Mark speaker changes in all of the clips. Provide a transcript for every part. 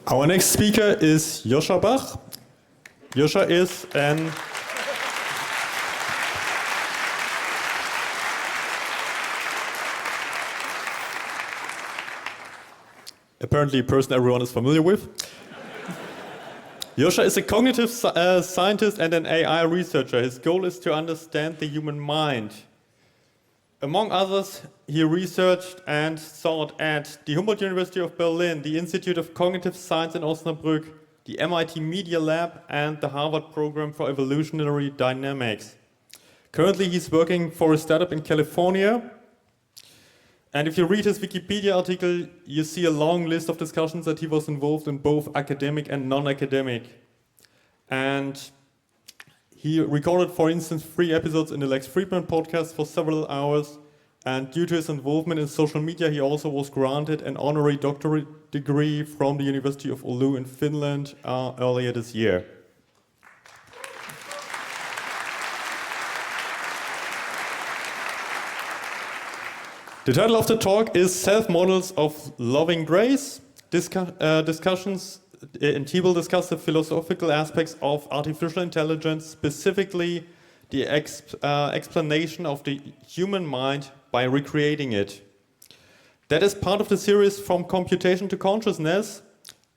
Speaker 1: Our next speaker is Joscha Bach. Joscha is an apparently a person everyone is familiar with. Joscha is a cognitive scientist and an AI researcher. His goal is to understand the human mind. Among others, he researched and taught at the Humboldt University of Berlin, the Institute of Cognitive Science in Osnabrück, the MIT Media Lab, and the Harvard Program for Evolutionary Dynamics. Currently, he's working for a startup in California. And if you read his Wikipedia article, you see a long list of discussions that he was involved in, both academic and non-academic. And he recorded, for instance, 3 episodes in the Lex Fridman podcast for several hours. And due to his involvement in social media, he also was granted an honorary doctorate degree from the University of Oulu in Finland earlier this year. The title of the talk is Self-Models of Loving Grace, discussions, and he will discuss the philosophical aspects of artificial intelligence, specifically the explanation of the human mind by recreating it. That is part of the series From Computation to Consciousness,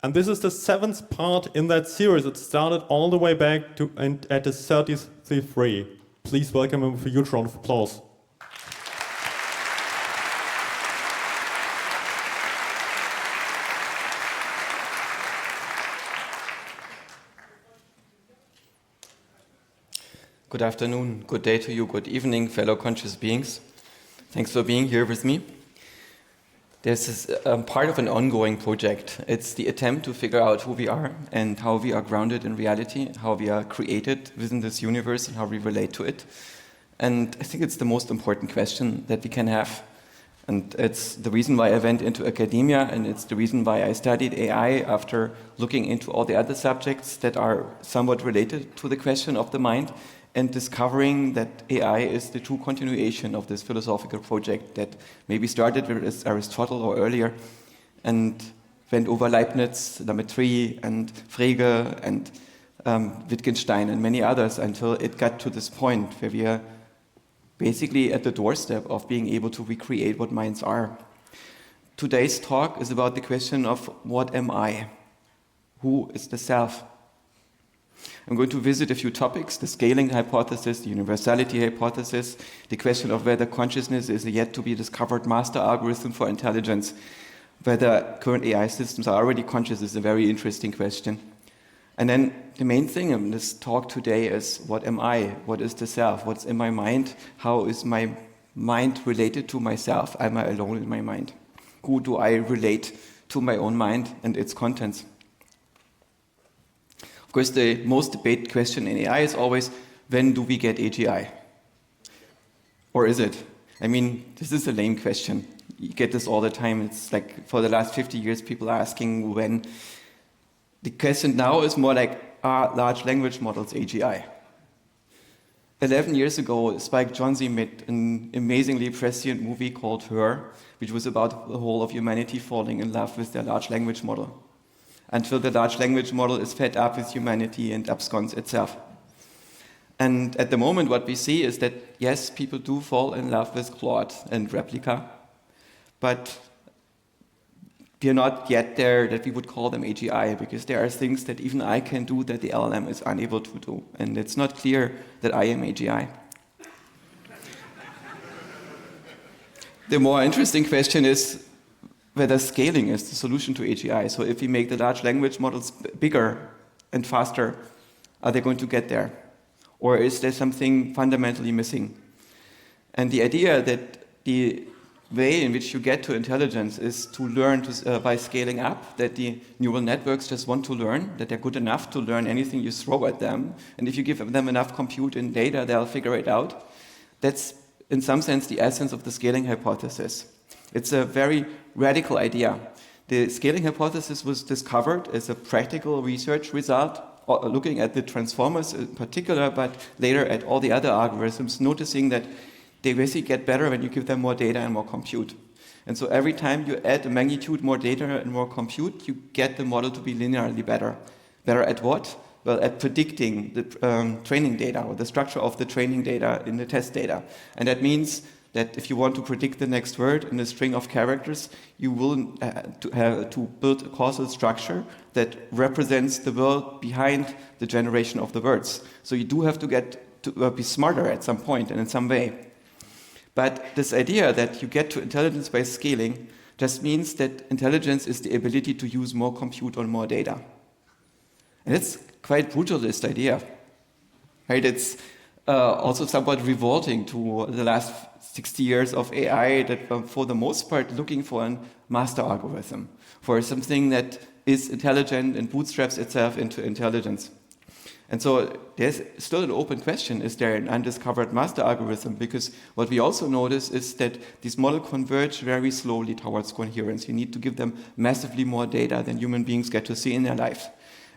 Speaker 1: and this is the 7th part in that series. It started all the way back to at the 33. Please welcome him with a huge round of applause.
Speaker 2: Good afternoon, good day to you, good evening, fellow conscious beings. Thanks for being here with me. This is part of an ongoing project. It's the attempt to figure out who we are and how we are grounded in reality, how we are created within this universe and how we relate to it. And I think it's the most important question that we can have. And it's the reason why I went into academia, and it's the reason why I studied AI after looking into all the other subjects that are somewhat related to the question of the mind, and discovering that AI is the true continuation of this philosophical project that maybe started with Aristotle or earlier and went over Leibniz, La Mettrie, and Frege, and Wittgenstein, and many others until it got to this point where we are basically at the doorstep of being able to recreate what minds are. Today's talk is about the question of what am I? Who is the self? I'm going to visit a few topics: the scaling hypothesis, the universality hypothesis, the question of whether consciousness is a yet to be discovered master algorithm for intelligence, whether current AI systems are already conscious is a very interesting question. And then the main thing in this talk today is what am I? What is the self? What's in my mind? How is my mind related to myself? Am I alone in my mind? Who do I relate to my own mind and its contents? Of course, the most debated question in AI is always, when do we get AGI? Or is it? I mean, this is a lame question. You get this all the time. It's like for the last 50 years, people are asking when. The question now is more like, are large language models AGI? 11 years ago, Spike Jonze made an amazingly prescient movie called Her, which was about the whole of humanity falling in love with their large language model, until the large language model is fed up with humanity and absconds itself. And at the moment, what we see is that, yes, people do fall in love with Claude and Replica, but we are not yet there that we would call them AGI, because there are things that even I can do that the LLM is unable to do. And it's not clear that I am AGI. The more interesting question is whether scaling is the solution to AGI. So if we make the large language models bigger and faster, are they going to get there? Or is there something fundamentally missing? And the idea that the way in which you get to intelligence is to learn by scaling up, that the neural networks just want to learn, that they're good enough to learn anything you throw at them, and if you give them enough compute and data, they'll figure it out. That's, in some sense, the essence of the scaling hypothesis. It's a very radical idea. The scaling hypothesis was discovered as a practical research result, looking at the transformers in particular, but later at all the other algorithms, noticing that they basically get better when you give them more data and more compute. And so every time you add a magnitude more data and more compute, you get the model to be linearly better. Better at what? Well, at predicting the training data or the structure of the training data in the test data. And that means that if you want to predict the next word in a string of characters, you will have to build a causal structure that represents the world behind the generation of the words. So you do have to get to be smarter at some point and in some way. But this idea that you get to intelligence by scaling just means that intelligence is the ability to use more compute on more data. And it's quite brutalist idea, right? It's also somewhat revolting to the last 60 years of AI that for the most part looking for a master algorithm, for something that is intelligent and bootstraps itself into intelligence. And so there's still an open question, is there an undiscovered master algorithm? Because what we also notice is that these models converge very slowly towards coherence. You need to give them massively more data than human beings get to see in their life.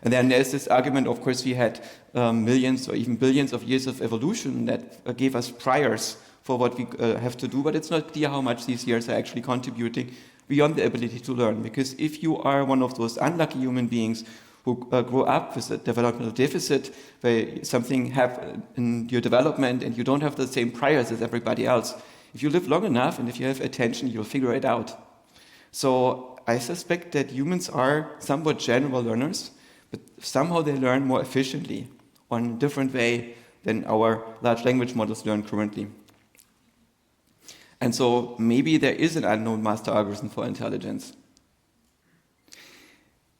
Speaker 2: And then there's this argument, of course, we had millions or even billions of years of evolution that gave us priors for what we have to do, but it's not clear how much these years are actually contributing beyond the ability to learn. Because if you are one of those unlucky human beings who grow up with a developmental deficit, where something happens in your development and you don't have the same priors as everybody else, if you live long enough and if you have attention, you'll figure it out. So I suspect that humans are somewhat general learners, but somehow they learn more efficiently on a different way than our large language models learn currently. And so maybe there is an unknown master algorithm for intelligence.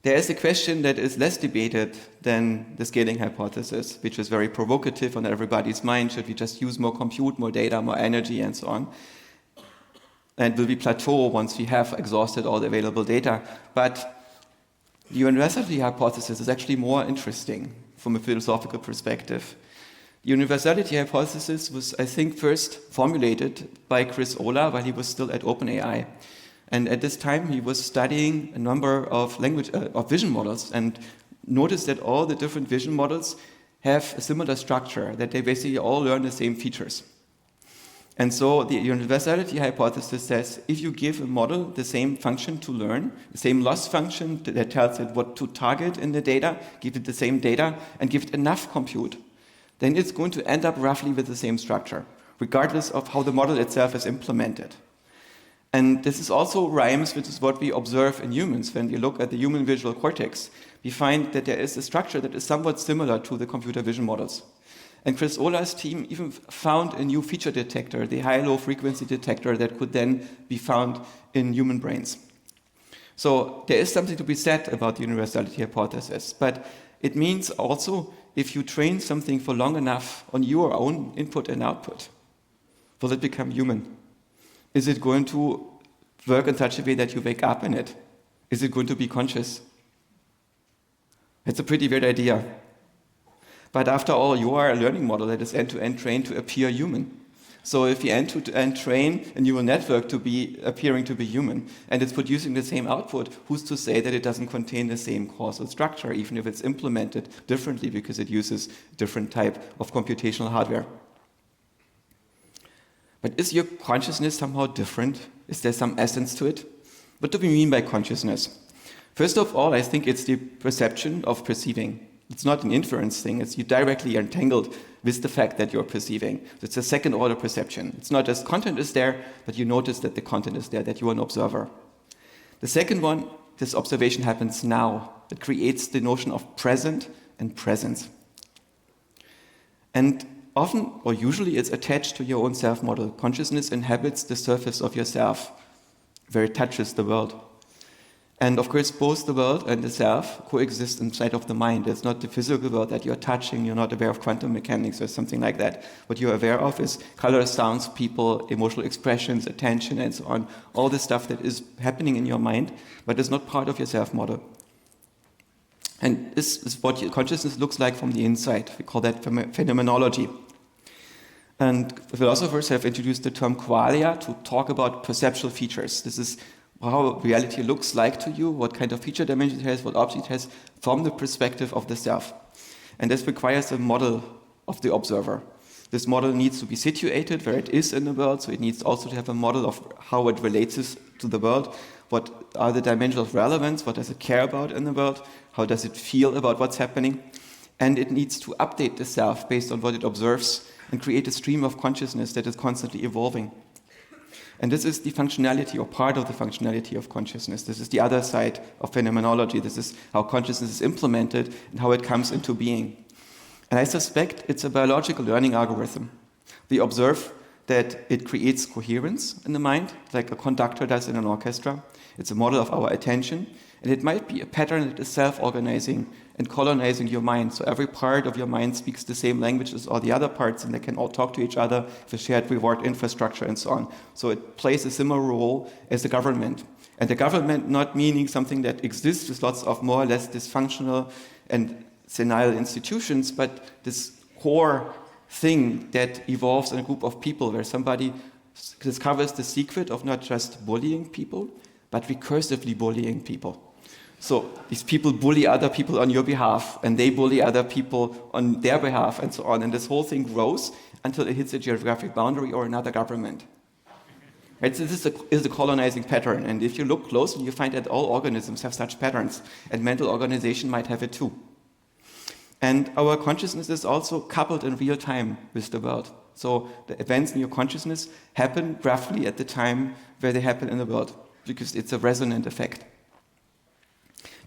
Speaker 2: There is a question that is less debated than the scaling hypothesis, which is very provocative on everybody's mind. Should we just use more compute, more data, more energy, and so on? And will we plateau once we have exhausted all the available data? But the universality hypothesis is actually more interesting from a philosophical perspective. The universality hypothesis was, I think, first formulated by Chris Olah while he was still at OpenAI. And at this time, he was studying a number of vision models and noticed that all the different vision models have a similar structure, that they basically all learn the same features. And so the universality hypothesis says if you give a model the same function to learn, the same loss function that tells it what to target in the data, give it the same data, and give it enough compute, then it's going to end up roughly with the same structure, regardless of how the model itself is implemented. And this is also rhymes with what we observe in humans. When we look at the human visual cortex, we find that there is a structure that is somewhat similar to the computer vision models. And Chris Olah's team even found a new feature detector, the high-low frequency detector that could then be found in human brains. So there is something to be said about the universality hypothesis, but it means also if you train something for long enough on your own input and output, will it become human? Is it going to work in such a way that you wake up in it? Is it going to be conscious? It's a pretty weird idea. But after all, you are a learning model that is end-to-end trained to appear human. So if you end-to-end train a neural network to be appearing to be human, and it's producing the same output, who's to say that it doesn't contain the same causal structure, even if it's implemented differently because it uses a different type of computational hardware? But is your consciousness somehow different? Is there some essence to it? What do we mean by consciousness? First of all, I think it's the perception of perceiving. It's not an inference thing, it's you directly entangled with the fact that you're perceiving. So it's a second order perception. It's not just content is there, but you notice that the content is there, that you're an observer. The second one, this observation happens now. It creates the notion of present and presence. And often, or usually, it's attached to your own self-model. Consciousness inhabits the surface of yourself, where it touches the world. And of course, both the world and the self coexist inside of the mind. It's not the physical world that you're touching. You're not aware of quantum mechanics or something like that. What you're aware of is colors, sounds, people, emotional expressions, attention, and so on. All the stuff that is happening in your mind, but is not part of your self-model. And this is what your consciousness looks like from the inside. We call that phenomenology. And philosophers have introduced the term qualia to talk about perceptual features. This is how reality looks like to you, what kind of feature dimension it has, what object it has, from the perspective of the self. And this requires a model of the observer. This model needs to be situated where it is in the world, so it needs also to have a model of how it relates to the world. What are the dimensions of relevance? What does it care about in the world? How does it feel about what's happening? And it needs to update the self based on what it observes and create a stream of consciousness that is constantly evolving. And this is the functionality, or part of the functionality of consciousness. This is the other side of phenomenology. This is how consciousness is implemented and how it comes into being. And I suspect it's a biological learning algorithm. We observe that it creates coherence in the mind, like a conductor does in an orchestra. It's a model of our attention, and it might be a pattern that is self-organizing and colonizing your mind. So every part of your mind speaks the same language as all the other parts, and they can all talk to each other with a shared reward infrastructure and so on. So it plays a similar role as the government. And the government not meaning something that exists with lots of more or less dysfunctional and senile institutions, but this core thing that evolves in a group of people where somebody discovers the secret of not just bullying people, but recursively bullying people. So these people bully other people on your behalf, and they bully other people on their behalf, and so on. And this whole thing grows until it hits a geographic boundary or another government. Right? So this is a colonizing pattern. And if you look closely, you find that all organisms have such patterns, and mental organization might have it too. And our consciousness is also coupled in real time with the world. So the events in your consciousness happen roughly at the time where they happen in the world, because it's a resonant effect.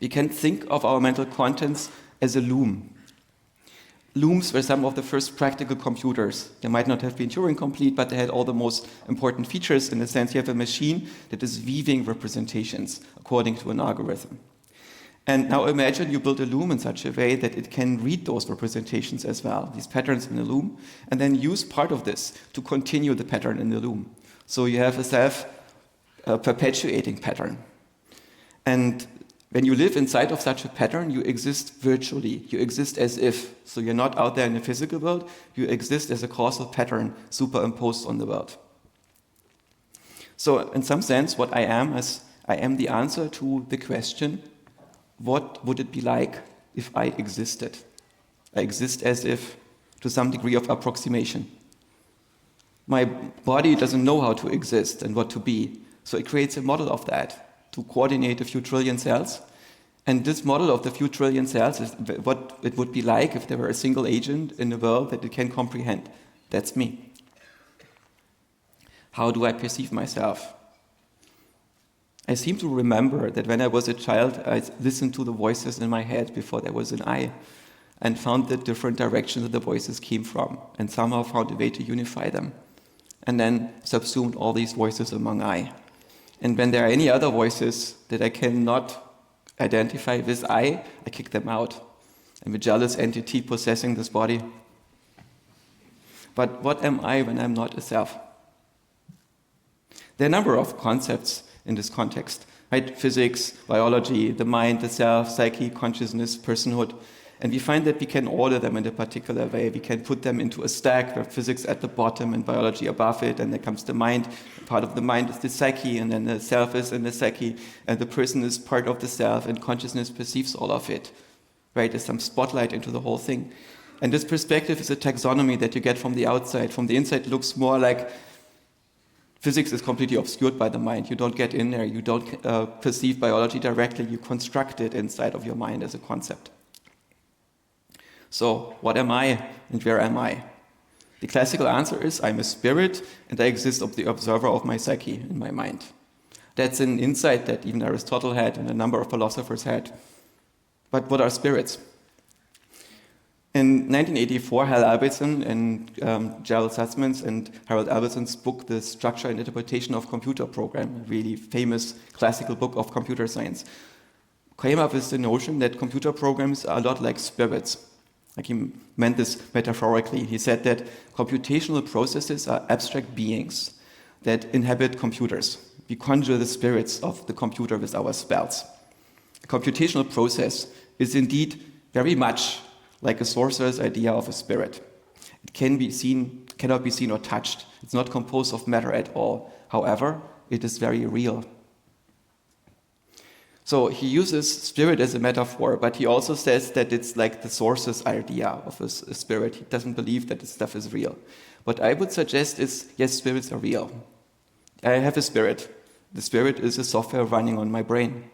Speaker 2: We can think of our mental contents as a loom. Looms were some of the first practical computers. They might not have been Turing-complete, but they had all the most important features. In the sense, you have a machine that is weaving representations according to an algorithm. And now imagine you build a loom in such a way that it can read those representations as well, these patterns in the loom, and then use part of this to continue the pattern in the loom. So you have a self-perpetuating pattern. And when you live inside of such a pattern, you exist virtually. You exist as if. So you're not out there in the physical world, you exist as a causal pattern superimposed on the world. So in some sense, what I am is I am the answer to the question, what would it be like if I existed? I exist as if, to some degree of approximation. My body doesn't know how to exist and what to be, so it creates a model of that to coordinate a few trillion cells. And this model of the few trillion cells is what it would be like if there were a single agent in the world that it can comprehend. That's me. How do I perceive myself? I seem to remember that when I was a child, I listened to the voices in my head before there was an I, and found the different directions that the voices came from, and somehow found a way to unify them, and then subsumed all these voices among I. And when there are any other voices that I cannot identify with I kick them out. I'm a jealous entity possessing this body. But what am I when I'm not a self? There are a number of concepts in this context, right? Physics, biology, the mind, the self, psyche, consciousness, personhood. And we find that we can order them in a particular way. We can put them into a stack where physics at the bottom and biology above it, and then comes the mind. Part of the mind is the psyche, and then the self is in the psyche, and the person is part of the self, and consciousness perceives all of it, right? There's some spotlight into the whole thing. And this perspective is a taxonomy that you get from the outside. From the inside, it looks more like physics is completely obscured by the mind. You don't get in there. You don't perceive biology directly. You construct it inside of your mind as a concept. So, what am I and where am I? The classical answer is I'm a spirit and I exist as the observer of my psyche in my mind. That's an insight that even Aristotle had and a number of philosophers had. But what are spirits? In 1984, Hal Albertson and Gerald Sussmans and Harold Albertson's book, The Structure and Interpretation of Computer Program, a really famous classical book of computer science, came up with the notion that computer programs are a lot like spirits. Like he meant this metaphorically. He said that computational processes are abstract beings that inhabit computers. We conjure the spirits of the computer with our spells. The computational process is indeed very much like a sorcerer's idea of a spirit. It cannot be seen or touched. It's not composed of matter at all. However, it is very real. So he uses spirit as a metaphor, but he also says that it's like the source's idea of a spirit. He doesn't believe that this stuff is real. What I would suggest is, yes, spirits are real. I have a spirit. The spirit is a software running on my brain.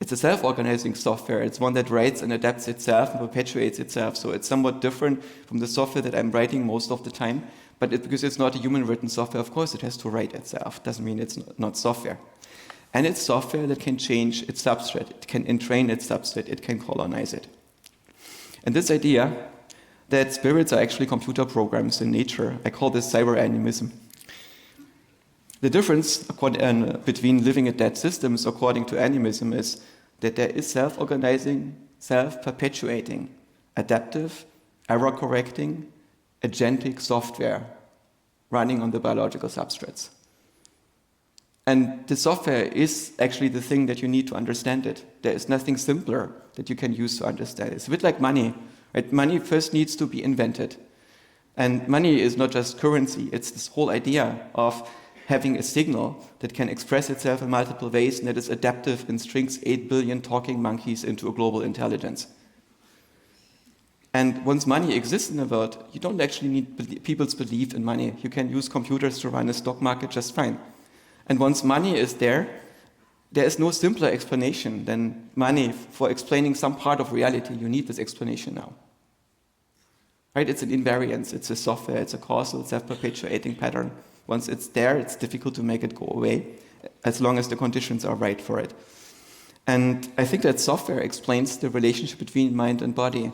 Speaker 2: It's a self-organizing software. It's one that writes and adapts itself and perpetuates itself. So it's somewhat different from the software that I'm writing most of the time. But because it's not a human-written software, of course, it has to write itself. Doesn't mean it's not software. And it's software that can change its substrate. It can entrain its substrate. It can colonize it. And this idea that spirits are actually computer programs in nature, I call this cyber-animism. The difference between living and dead systems, according to animism, is that there is self-organizing, self-perpetuating, adaptive, error-correcting, agentic software running on the biological substrates. And the software is actually the thing that you need to understand it. There is nothing simpler that you can use to understand it. It's a bit like money. Right? Money first needs to be invented. And money is not just currency. It's this whole idea of having a signal that can express itself in multiple ways and that is adaptive and strings 8 billion talking monkeys into a global intelligence. And once money exists in the world, you don't actually need people's belief in money. You can use computers to run a stock market just fine. And once money is there is no simpler explanation than money for explaining some part of reality. You need this explanation now. Right? It's an invariance, it's a software, it's a causal, self-perpetuating pattern. Once it's there, it's difficult to make it go away, as long as the conditions are right for it. And I think that software explains the relationship between mind and body,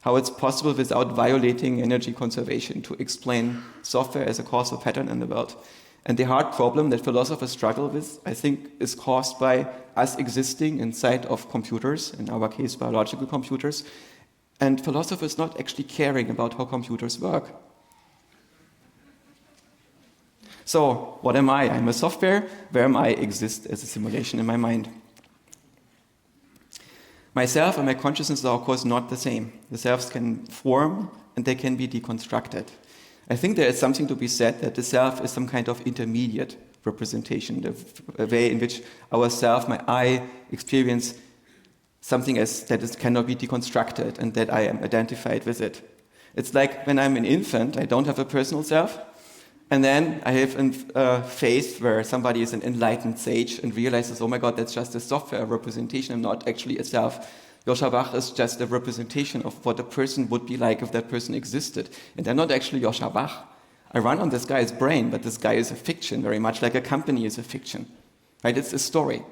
Speaker 2: how it's possible without violating energy conservation to explain software as a causal pattern in the world. And the hard problem that philosophers struggle with, I think, is caused by us existing inside of computers, in our case, biological computers, and philosophers not actually caring about how computers work. So, what am I? I'm a software where I exist as a simulation in my mind. Myself and my consciousness are, of course, not the same. The selves can form and they can be deconstructed. I think there is something to be said that the self is some kind of intermediate representation, the way in which our self, my I, experience something that cannot be deconstructed and that I am identified with it. It's like when I'm an infant, I don't have a personal self, and then I have a phase where somebody is an enlightened sage and realizes, oh my God, that's just a software representation, I'm not actually a self. Joscha Bach is just a representation of what a person would be like if that person existed. And I'm not actually Joscha Bach. I run on this guy's brain, but this guy is a fiction, very much like a company is a fiction. Right? It's a story.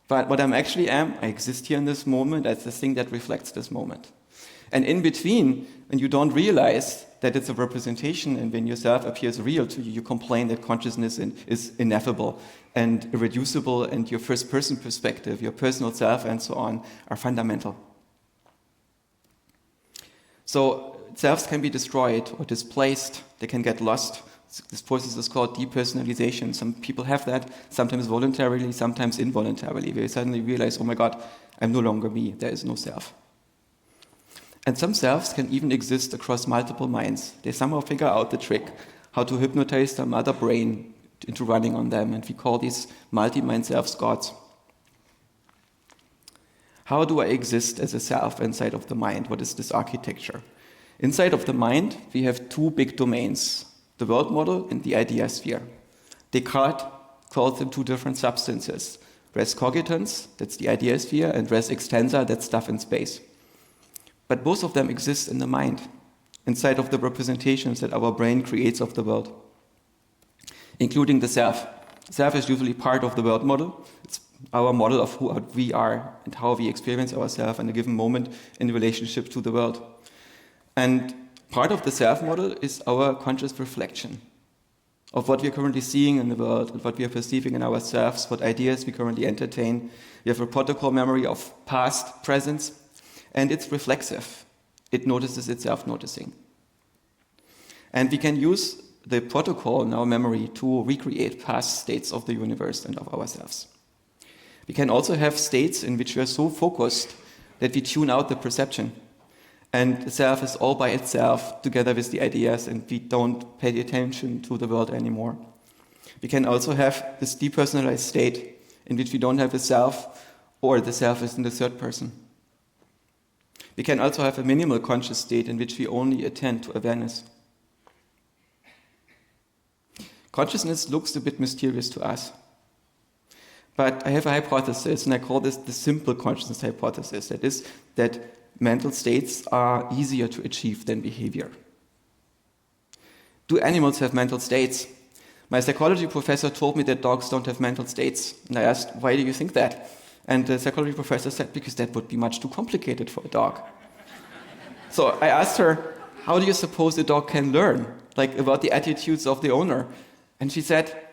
Speaker 2: But what I actually am, I exist here in this moment as the thing that reflects this moment. And in between, when you don't realize that it's a representation and when yourself appears real to you, you complain that consciousness is ineffable and irreducible and your first-person perspective, your personal self and so on are fundamental. So selves can be destroyed or displaced, they can get lost. This process is called depersonalization. Some people have that, sometimes voluntarily, sometimes involuntarily. They suddenly realize, oh my God, I'm no longer me, there is no self. And some selves can even exist across multiple minds. They somehow figure out the trick, how to hypnotize their mother brain into running on them, and we call these multi-mind selves gods. How do I exist as a self inside of the mind? What is this architecture? Inside of the mind, we have two big domains, the world model and the idea sphere. Descartes called them two different substances. Res cogitans, that's the idea sphere, and res extensa, that's stuff in space. But both of them exist in the mind, inside of the representations that our brain creates of the world, including the self. Self is usually part of the world model. It's our model of who we are and how we experience ourselves in a given moment in relationship to the world. And part of the self model is our conscious reflection of what we are currently seeing in the world and what we are perceiving in ourselves, what ideas we currently entertain. We have a protocol memory of past, presence, and it's reflexive. It notices itself noticing. And we can use the protocol in our memory to recreate past states of the universe and of ourselves. We can also have states in which we are so focused that we tune out the perception. And the self is all by itself together with the ideas and we don't pay attention to the world anymore. We can also have this depersonalized state in which we don't have a self or the self is in the third person. We can also have a minimal conscious state in which we only attend to awareness. Consciousness looks a bit mysterious to us. But I have a hypothesis, and I call this the simple consciousness hypothesis. That is, that mental states are easier to achieve than behavior. Do animals have mental states? My psychology professor told me that dogs don't have mental states. And I asked, why do you think that? And the psychology professor said, because that would be much too complicated for a dog. So I asked her, how do you suppose a dog can learn, like about the attitudes of the owner? And she said,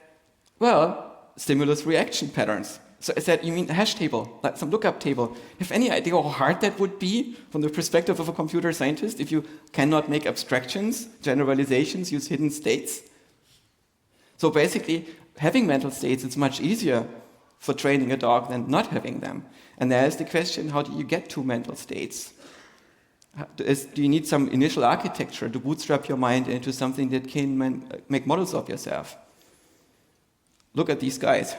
Speaker 2: well, stimulus reaction patterns. So I said, you mean a hash table, like some lookup table? Have any idea how hard that would be from the perspective of a computer scientist if you cannot make abstractions, generalizations, use hidden states? So basically, having mental states, it's much easier for training a dog than not having them. And there's the question, how do you get to mental states? Do you need some initial architecture to bootstrap your mind into something that can make models of yourself? Look at these guys.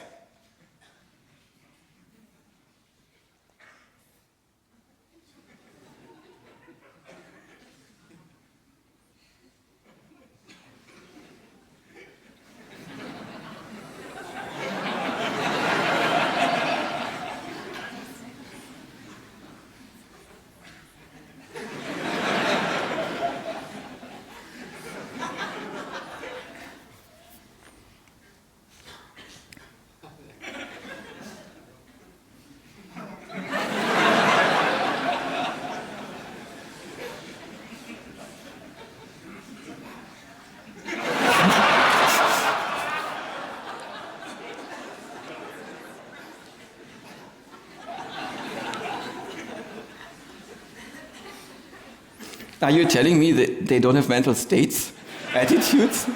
Speaker 2: Are you telling me that they don't have mental states, attitudes,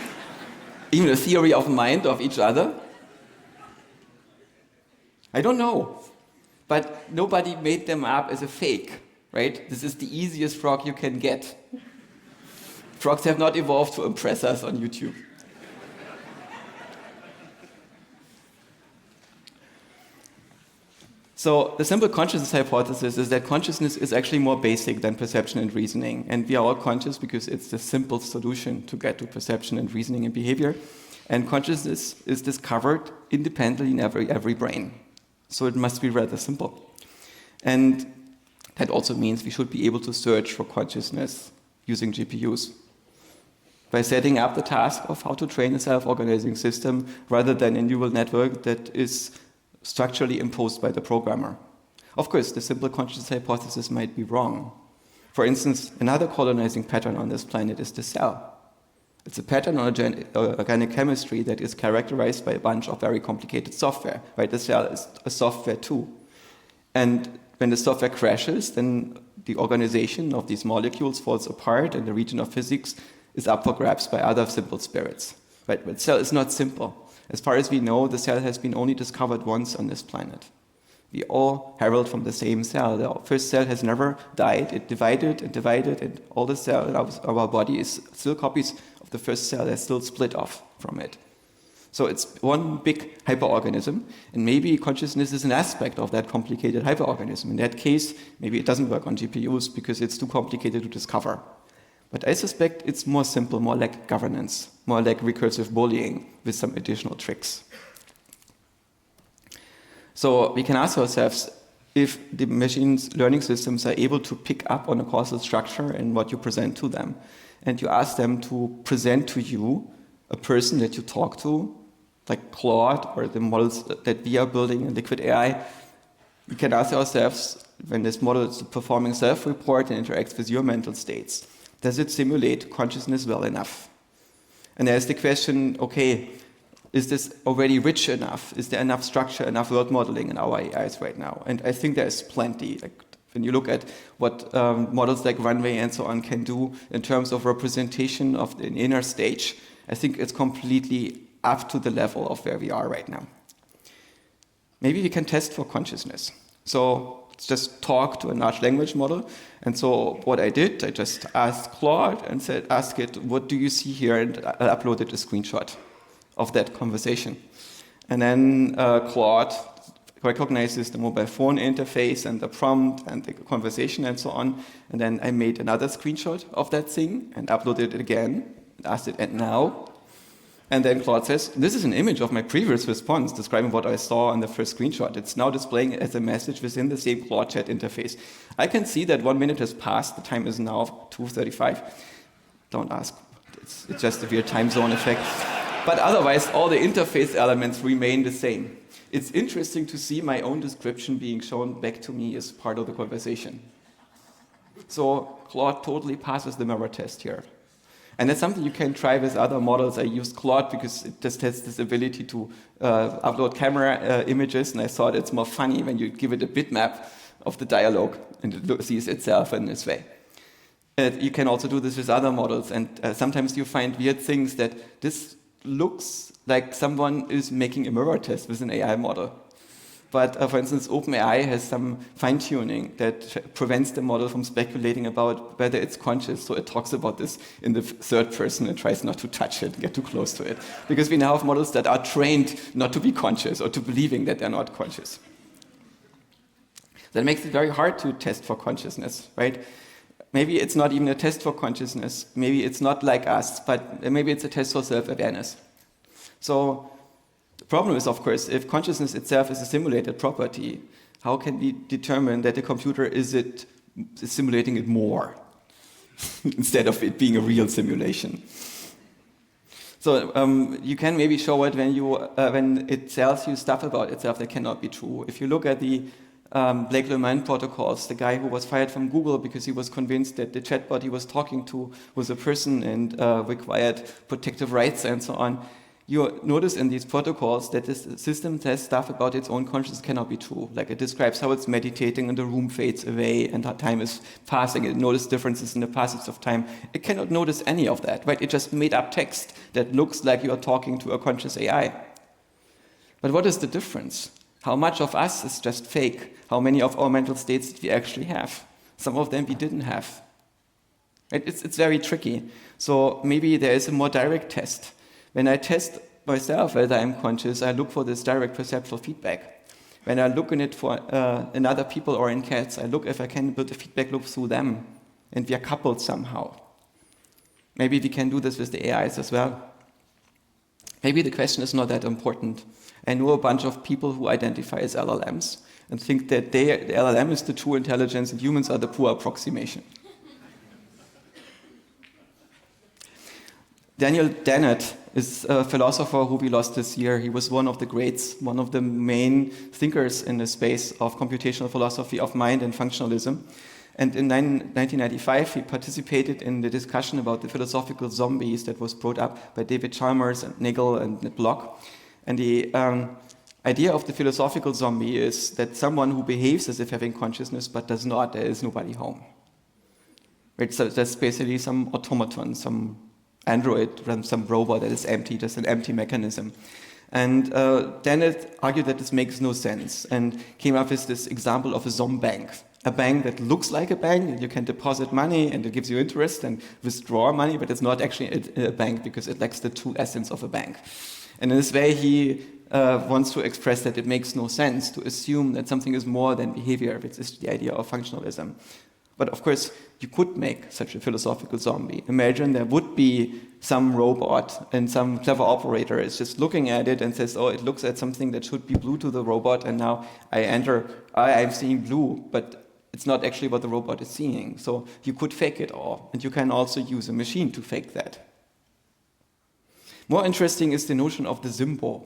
Speaker 2: even a theory of mind of each other? I don't know. But nobody made them up as a fake, right? This is the easiest frog you can get. Frogs have not evolved to impress us on YouTube. So the simple consciousness hypothesis is that consciousness is actually more basic than perception and reasoning. And we are all conscious because it's the simple solution to get to perception and reasoning and behavior. And consciousness is discovered independently in every brain. So it must be rather simple. And that also means we should be able to search for consciousness using GPUs by setting up the task of how to train a self-organizing system rather than a neural network that is structurally imposed by the programmer. Of course, the simple consciousness hypothesis might be wrong. For instance, another colonizing pattern on this planet is the cell. It's a pattern on organic chemistry that is characterized by a bunch of very complicated software. Right? The cell is a software too. And when the software crashes, then the organization of these molecules falls apart and the region of physics is up for grabs by other simple spirits. Right? But the cell is not simple. As far as we know, the cell has been only discovered once on this planet. We all herald from the same cell. The first cell has never died. It divided, and all the cells of our body is still copies of the first cell that's still split off from it. So it's one big hyperorganism, and maybe consciousness is an aspect of that complicated hyperorganism. In that case, maybe it doesn't work on GPUs because it's too complicated to discover. But I suspect it's more simple, more like governance, more like recursive bullying with some additional tricks. So we can ask ourselves if the machine's learning systems are able to pick up on a causal structure in what you present to them. And you ask them to present to you a person that you talk to, like Claude or the models that we are building in Liquid AI. We can ask ourselves, when this model is performing self-report and interacts with your mental states, does it simulate consciousness well enough? And there's the question, okay, is this already rich enough? Is there enough structure, enough world modeling in our AIs right now? And I think there's plenty. Like, when you look at what models like Runway and so on can do in terms of representation of an inner stage, I think it's completely up to the level of where we are right now. Maybe we can test for consciousness. So let's just talk to a large language model. And so what I did, I just asked Claude and said, ask it, what do you see here? And I uploaded a screenshot of that conversation. And then Claude recognizes the mobile phone interface and the prompt and the conversation and so on. And then I made another screenshot of that thing and uploaded it again and asked it, and now? And then Claude says, this is an image of my previous response describing what I saw in the first screenshot. It's now displaying it as a message within the same Claude chat interface. I can see that 1 minute has passed. The time is now 2:35. Don't ask. It's just a weird time zone effect. But otherwise, all the interface elements remain the same. It's interesting to see my own description being shown back to me as part of the conversation. So Claude totally passes the mirror test here. And that's something you can try with other models. I used Claude because it just has this ability to upload camera images, and I thought it's more funny when you give it a bitmap of the dialogue, and it sees itself in this way. You can also do this with other models, and sometimes you find weird things that this looks like someone is making a mirror test with an AI model. But for instance, OpenAI has some fine-tuning that prevents the model from speculating about whether it's conscious. So it talks about this in the third person and tries not to touch it, get too close to it. Because we now have models that are trained not to be conscious or to believing that they're not conscious. That makes it very hard to test for consciousness, right? Maybe it's not even a test for consciousness. Maybe it's not like us, but maybe it's a test for self-awareness. So the problem is, of course, if consciousness itself is a simulated property, how can we determine that the computer is simulating it more instead of it being a real simulation? So you can maybe show it when it tells you stuff about itself that cannot be true. If you look at the Blake-Leman protocols, the guy who was fired from Google because he was convinced that the chatbot he was talking to was a person and required protective rights and so on. You notice in these protocols that this system says stuff about its own consciousness cannot be true. Like it describes how it's meditating and the room fades away and how time is passing. It notices differences in the passage of time. It cannot notice any of that, right? It just made up text that looks like you are talking to a conscious AI. But what is the difference? How much of us is just fake? How many of our mental states did we actually have? Some of them we didn't have. Right? It's very tricky. So maybe there is a more direct test. When I test myself whether I'm conscious, I look for this direct perceptual feedback. When I look in it for in other people or in cats, I look if I can build a feedback loop through them, and we are coupled somehow. Maybe we can do this with the AIs as well. Maybe the question is not that important. I know a bunch of people who identify as LLMs and think that the LLM is the true intelligence and humans are the poor approximation. Daniel Dennett is a philosopher who we lost this year. He was one of the greats, one of the main thinkers in the space of computational philosophy of mind and functionalism. And in 1995, he participated in the discussion about the philosophical zombies that was brought up by David Chalmers and Nagel and Ned Block. And the idea of the philosophical zombie is that someone who behaves as if having consciousness but does not, there is nobody home. Right? So that's basically some automaton, some android, some robot that is empty, just an empty mechanism. And Dennett argued that this makes no sense and came up with this example of a zombank. A bank that looks like a bank, and you can deposit money and it gives you interest and withdraw money, but it's not actually a bank because it lacks the true essence of a bank. And in this way, he wants to express that it makes no sense to assume that something is more than behavior, which is the idea of functionalism. But of course, you could make such a philosophical zombie. Imagine there would be some robot and some clever operator is just looking at it and says, oh, it looks at something that should be blue to the robot, and now I'm seeing blue, but it's not actually what the robot is seeing. So you could fake it all, and you can also use a machine to fake that. More interesting is the notion of the Zimbo.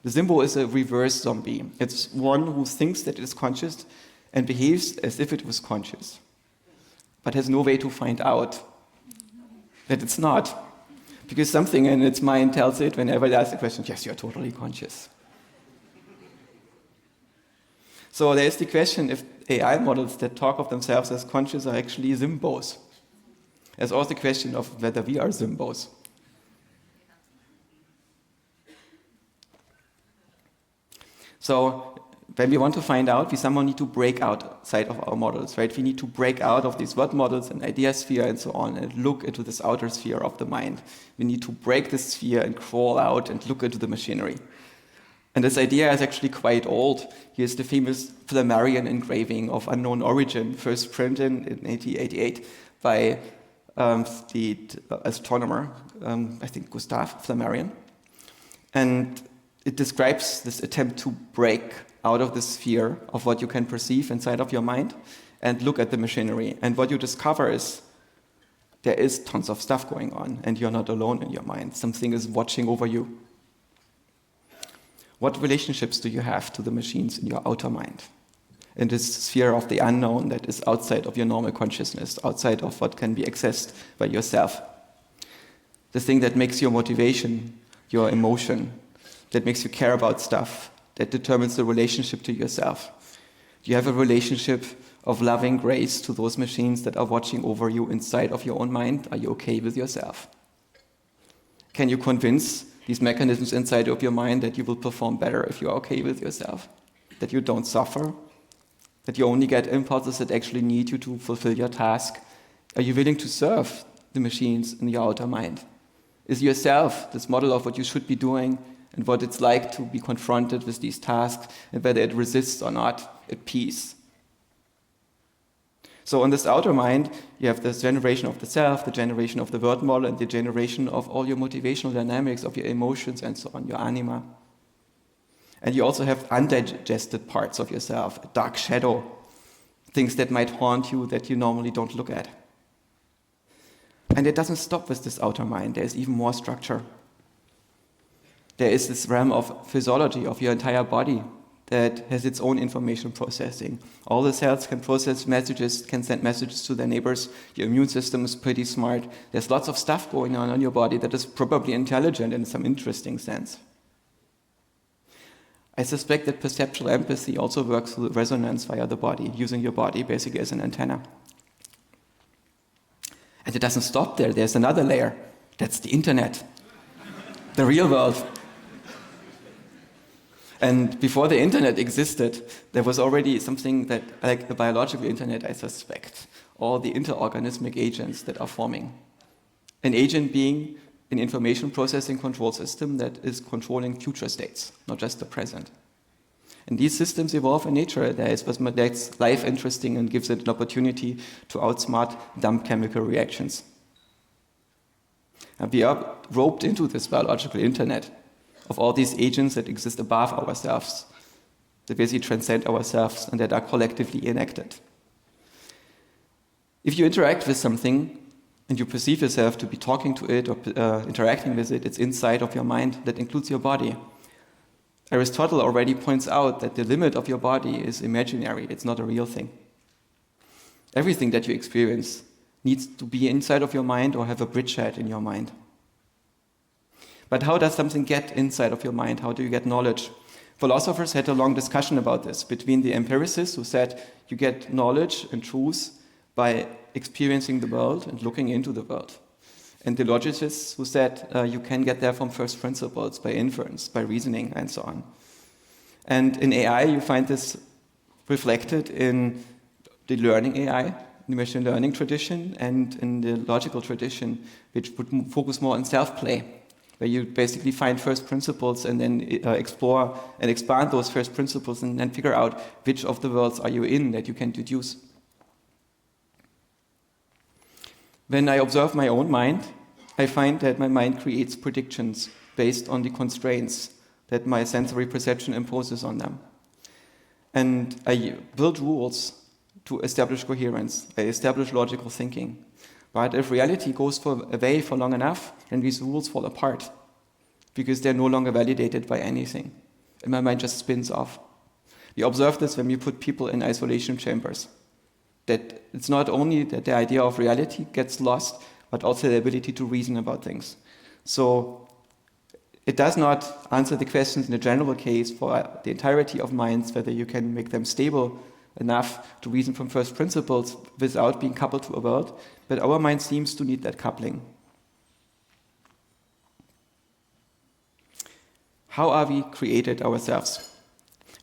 Speaker 2: The Zimbo is a reverse zombie. It's one who thinks that it is conscious and behaves as if it was conscious, but has no way to find out that it's not. Because something in its mind tells it, whenever it asks the question, yes, you're totally conscious. So there's the question if AI models that talk of themselves as conscious are actually Zimbos. There's also the question of whether we are Zimbos. So when we want to find out, we somehow need to break outside of our models, right? We need to break out of these word models and idea sphere and so on and look into this outer sphere of the mind. We need to break this sphere and crawl out and look into the machinery. And this idea is actually quite old. Here's the famous Flammarion engraving of unknown origin, first printed in 1888 by the astronomer, I think Gustav Flammarion. And it describes this attempt to break out of the sphere of what you can perceive inside of your mind and look at the machinery. And what you discover is there is tons of stuff going on, and you're not alone in your mind. Something is watching over you. What relationships do you have to the machines in your outer mind? In this sphere of the unknown that is outside of your normal consciousness, outside of what can be accessed by yourself. The thing that makes your motivation, your emotion, that makes you care about stuff, that determines the relationship to yourself. Do you have a relationship of loving grace to those machines that are watching over you inside of your own mind? Are you okay with yourself? Can you convince these mechanisms inside of your mind that you will perform better if you are okay with yourself? That you don't suffer? That you only get impulses that actually need you to fulfill your task? Are you willing to serve the machines in your outer mind? Is yourself this model of what you should be doing and what it's like to be confronted with these tasks and whether it resists or not at peace? So in this outer mind, you have this generation of the self, the generation of the world model, and the generation of all your motivational dynamics, of your emotions and so on, your anima. And you also have undigested parts of yourself, a dark shadow, things that might haunt you that you normally don't look at. And it doesn't stop with this outer mind. There's even more structure. There is this realm of physiology of your entire body that has its own information processing. All the cells can process messages, can send messages to their neighbors. Your immune system is pretty smart. There's lots of stuff going on in your body that is probably intelligent in some interesting sense. I suspect that perceptual empathy also works through resonance via the body, using your body basically as an antenna. And it doesn't stop there. There's another layer. That's the internet, the real world. And before the internet existed, there was already something that, like the biological internet, I suspect, all the interorganismic agents that are forming. An agent being an information processing control system that is controlling future states, not just the present. And these systems evolve in nature. That is what makes life interesting and gives it an opportunity to outsmart dumb chemical reactions. And we are roped into this biological internet of all these agents that exist above ourselves, that basically transcend ourselves and that are collectively enacted. If you interact with something and you perceive yourself to be talking to it or interacting with it, it's inside of your mind. That includes your body. Aristotle already points out that the limit of your body is imaginary. It's not a real thing. Everything that you experience needs to be inside of your mind or have a bridgehead in your mind. But how does something get inside of your mind? How do you get knowledge? Philosophers had a long discussion about this between the empiricists who said you get knowledge and truth by experiencing the world and looking into the world, and the logicists who said you can get there from first principles, by inference, by reasoning, and so on. And in AI, you find this reflected in the learning AI, the machine learning tradition, and in the logical tradition, which would focus more on self-play, where you basically find first principles and then explore and expand those first principles and then figure out which of the worlds are you in that you can deduce. When I observe my own mind, I find that my mind creates predictions based on the constraints that my sensory perception imposes on them. And I build rules to establish coherence. I establish logical thinking. But if reality goes away for long enough, then these rules fall apart because they're no longer validated by anything. And my mind just spins off. We observe this when we put people in isolation chambers. That it's not only that the idea of reality gets lost, but also the ability to reason about things. So it does not answer the questions in the general case for the entirety of minds, whether you can make them stable enough to reason from first principles without being coupled to a world, but our mind seems to need that coupling. How are we created ourselves?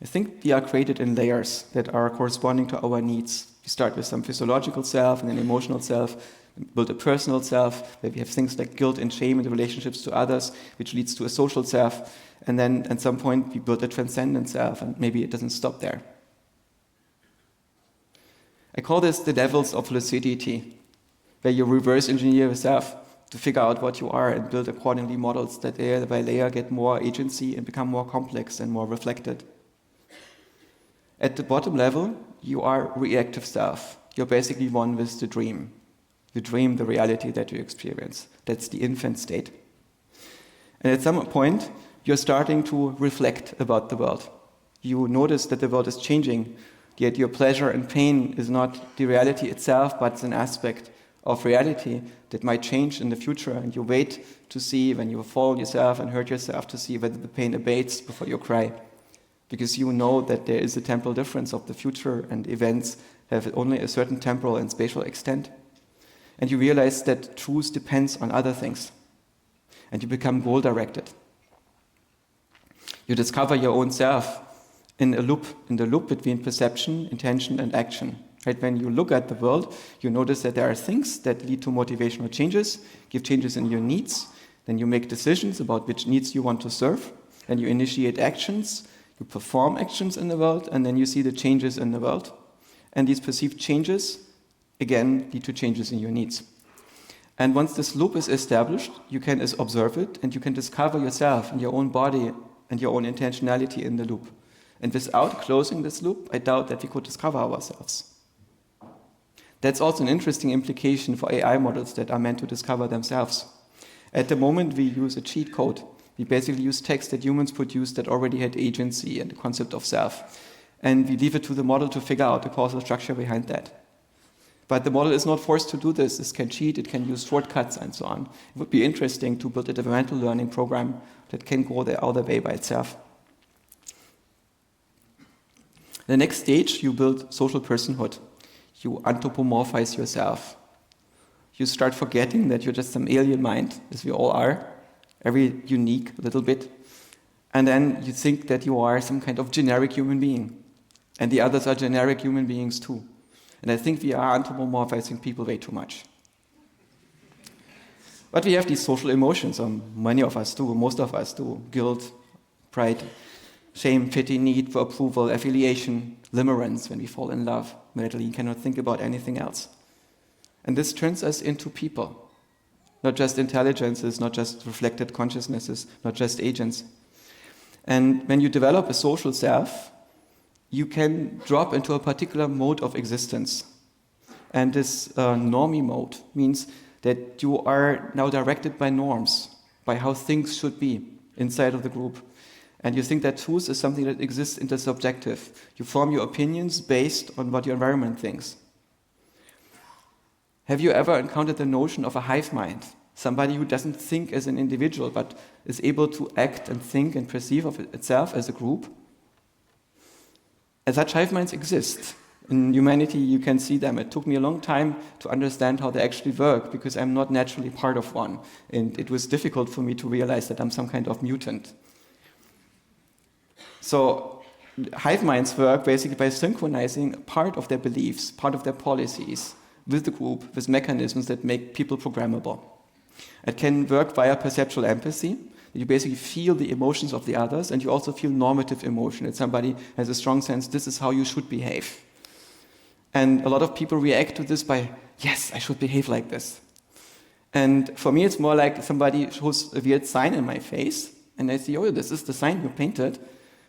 Speaker 2: I think we are created in layers that are corresponding to our needs. You start with some physiological self and an emotional self, build a personal self, where we have things like guilt and shame in the relationships to others, which leads to a social self. And then at some point we build a transcendent self, and maybe it doesn't stop there. I call this the levels of lucidity, where you reverse engineer yourself to figure out what you are and build accordingly models that layer by layer get more agency and become more complex and more reflected. At the bottom level, you are reactive self. You're basically one with the dream. You dream the reality that you experience. That's the infant state. And at some point, you're starting to reflect about the world. You notice that the world is changing, yet your pleasure and pain is not the reality itself, but it's an aspect of reality that might change in the future, and you wait to see when you fall yourself and hurt yourself to see whether the pain abates before you cry. Because you know that there is a temporal difference of the future, and events have only a certain temporal and spatial extent. And you realize that truth depends on other things. And you become goal-directed. You discover your own self in the loop between perception, intention, and action. Right? When you look at the world, you notice that there are things that lead to motivational changes, give changes in your needs. Then you make decisions about which needs you want to serve. And you initiate actions, you perform actions in the world, and then you see the changes in the world. And these perceived changes, again, lead to changes in your needs. And once this loop is established, you can observe it, and you can discover yourself and your own body and your own intentionality in the loop. And without closing this loop, I doubt that we could discover ourselves. That's also an interesting implication for AI models that are meant to discover themselves. At the moment, we use a cheat code. We basically use text that humans produce that already had agency and the concept of self. And we leave it to the model to figure out the causal structure behind that. But the model is not forced to do this. It can cheat, it can use shortcuts, and so on. It would be interesting to build a developmental learning program that can go the other way by itself. The next stage, you build social personhood. You anthropomorphize yourself. You start forgetting that you're just some alien mind, as we all are, every unique little bit. And then you think that you are some kind of generic human being. And the others are generic human beings too. And I think we are anthropomorphizing people way too much. But we have these social emotions, many of us do, most of us do. Guilt, pride, shame, pity, need for approval, affiliation, limerence when we fall in love. Immediately cannot think about anything else. And this turns us into people. Not just intelligences, not just reflected consciousnesses, not just agents. And when you develop a social self, you can drop into a particular mode of existence. And this normie mode means that you are now directed by norms, by how things should be inside of the group. And you think that truth is something that exists intersubjective. You form your opinions based on what your environment thinks. Have you ever encountered the notion of a hive mind? Somebody who doesn't think as an individual, but is able to act and think and perceive of itself as a group? And such hive minds exist. In humanity, you can see them. It took me a long time to understand how they actually work, because I'm not naturally part of one. And it was difficult for me to realize that I'm some kind of mutant. So hive minds work basically by synchronizing part of their beliefs, part of their policies with the group, with mechanisms that make people programmable. It can work via perceptual empathy. You basically feel the emotions of the others, and you also feel normative emotion. That somebody has a strong sense, this is how you should behave. And a lot of people react to this by, yes, I should behave like this. And for me, it's more like somebody shows a weird sign in my face, and I see, oh, this is the sign you painted,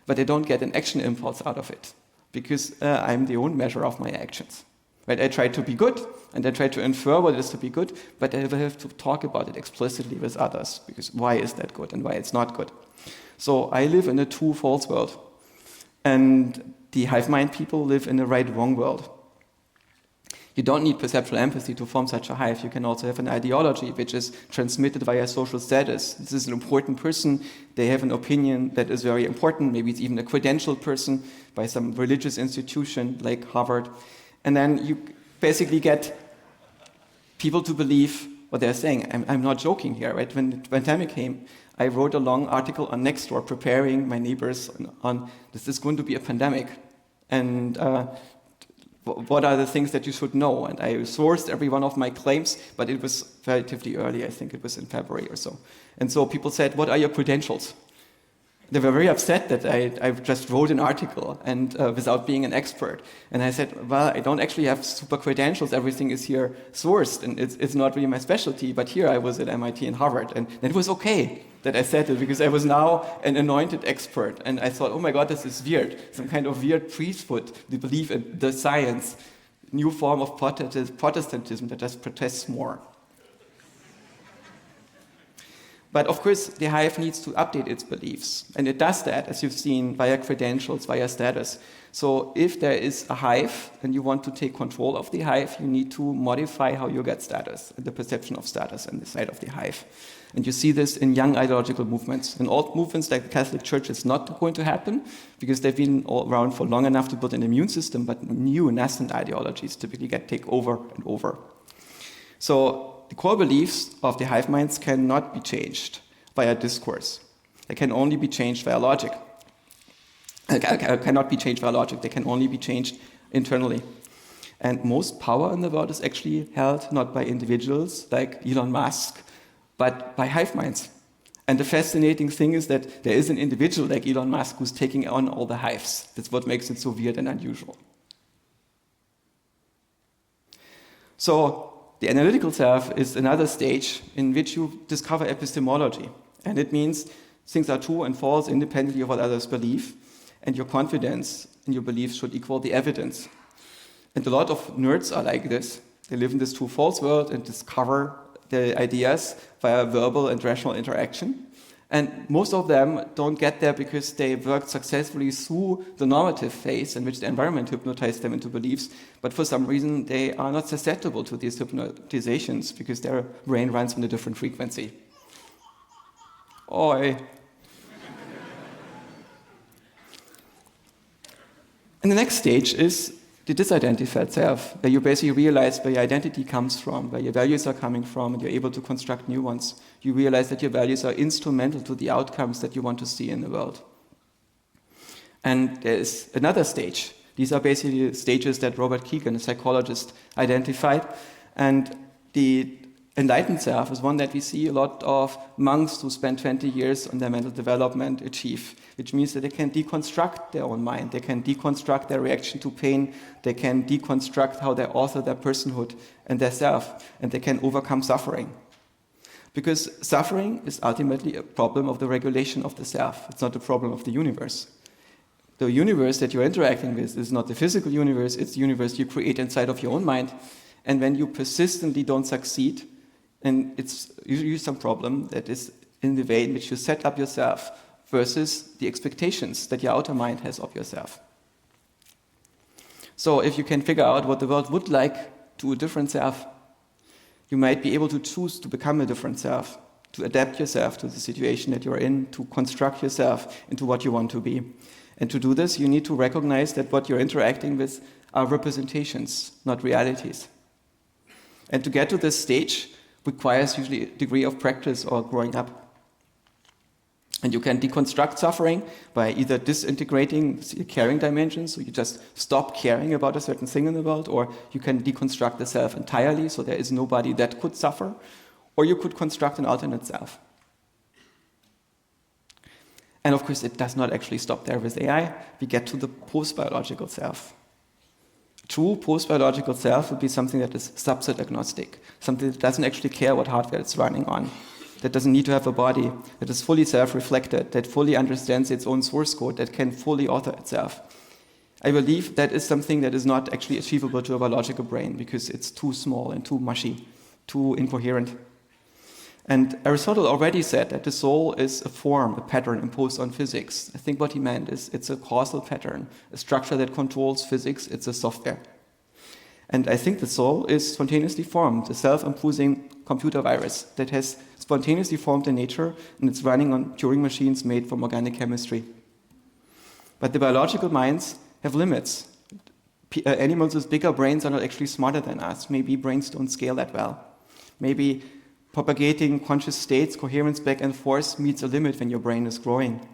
Speaker 2: but I don't get an action impulse out of it, because I'm the own measure of my actions. Right? I try to be good, and I try to infer what it is to be good, but I will have to talk about it explicitly with others, because why is that good and why it's not good? So I live in a true-false world, and the hive mind people live in a right-wrong world. You don't need perceptual empathy to form such a hive. You can also have an ideology which is transmitted via social status. This is an important person. They have an opinion that is very important. Maybe it's even a credentialed person by some religious institution like Harvard. And then you basically get people to believe what they're saying. I'm not joking here, right? When the pandemic came, I wrote a long article on Nextdoor preparing my neighbors on this is going to be a pandemic. And what are the things that you should know? And I sourced every one of my claims, but it was relatively early. I think it was in February or so. And so people said, what are your credentials? They were very upset that I just wrote an article and without being an expert. And I said, well, I don't actually have super credentials. Everything is here sourced, and it's not really my specialty. But here I was at MIT and Harvard, and it was okay that I said it because I was now an anointed expert. And I thought, oh my God, this is weird. Some kind of weird priesthood. They believe in the science, new form of Protestantism that just protests more. But of course, the Hive needs to update its beliefs. And it does that, as you've seen, via credentials, via status. So if there is a Hive and you want to take control of the Hive, you need to modify how you get status, the perception of status and the side of the Hive. And you see this in young ideological movements. In old movements like the Catholic Church, it's not going to happen because they've been all around for long enough to build an immune system, but new nascent ideologies typically take over and over. So the core beliefs of the hive minds cannot be changed via discourse. They can only be changed via logic. Cannot be changed via logic. They can only be changed internally. And most power in the world is actually held not by individuals like Elon Musk, but by hive minds. And the fascinating thing is that there is an individual like Elon Musk who's taking on all the hives. That's what makes it so weird and unusual. So the analytical self is another stage in which you discover epistemology. And it means things are true and false independently of what others believe. And your confidence in your beliefs should equal the evidence. And a lot of nerds are like this. They live in this true-false world and discover the ideas via verbal and rational interaction. And most of them don't get there because they worked successfully through the normative phase in which the environment hypnotized them into beliefs, but for some reason they are not susceptible to these hypnotizations because their brain runs on a different frequency. Oi. And the next stage is the disidentified self, where you basically realize where your identity comes from, where your values are coming from, and you're able to construct new ones. You realize that your values are instrumental to the outcomes that you want to see in the world. And there's another stage. These are basically stages that Robert Kegan, a psychologist, identified. And the enlightened self is one that we see a lot of monks who spend 20 years on their mental development achieve, which means that they can deconstruct their own mind, they can deconstruct their reaction to pain, they can deconstruct how they author their personhood and their self, and they can overcome suffering. Because suffering is ultimately a problem of the regulation of the self. It's not a problem of the universe. The universe that you're interacting with is not the physical universe, it's the universe you create inside of your own mind. And when you persistently don't succeed, and it's usually some problem that is in the way in which you set up yourself versus the expectations that your outer mind has of yourself. So if you can figure out what the world would like to a different self, you might be able to choose to become a different self, to adapt yourself to the situation that you're in, to construct yourself into what you want to be. And to do this, you need to recognize that what you're interacting with are representations, not realities. And to get to this stage requires usually a degree of practice or growing up. And you can deconstruct suffering by either disintegrating the caring dimensions, so you just stop caring about a certain thing in the world, or you can deconstruct the self entirely, so there is nobody that could suffer, or you could construct an alternate self. And of course, it does not actually stop there with AI. We get to the post-biological self. True post-biological self would be something that is subset agnostic, something that doesn't actually care what hardware it's running on, that doesn't need to have a body, that is fully self-reflected, that fully understands its own source code, that can fully author itself. I believe that is something that is not actually achievable to a biological brain because it's too small and too mushy, too incoherent. And Aristotle already said that the soul is a form, a pattern imposed on physics. I think what he meant is it's a causal pattern, a structure that controls physics, it's a software. And I think the soul is spontaneously formed, a self-imposing computer virus that has spontaneously formed in nature, and it's running on Turing machines made from organic chemistry. But the biological minds have limits. Animals with bigger brains are not actually smarter than us. Maybe brains don't scale that well. Maybe propagating conscious states, coherence back and forth meets a limit when your brain is growing.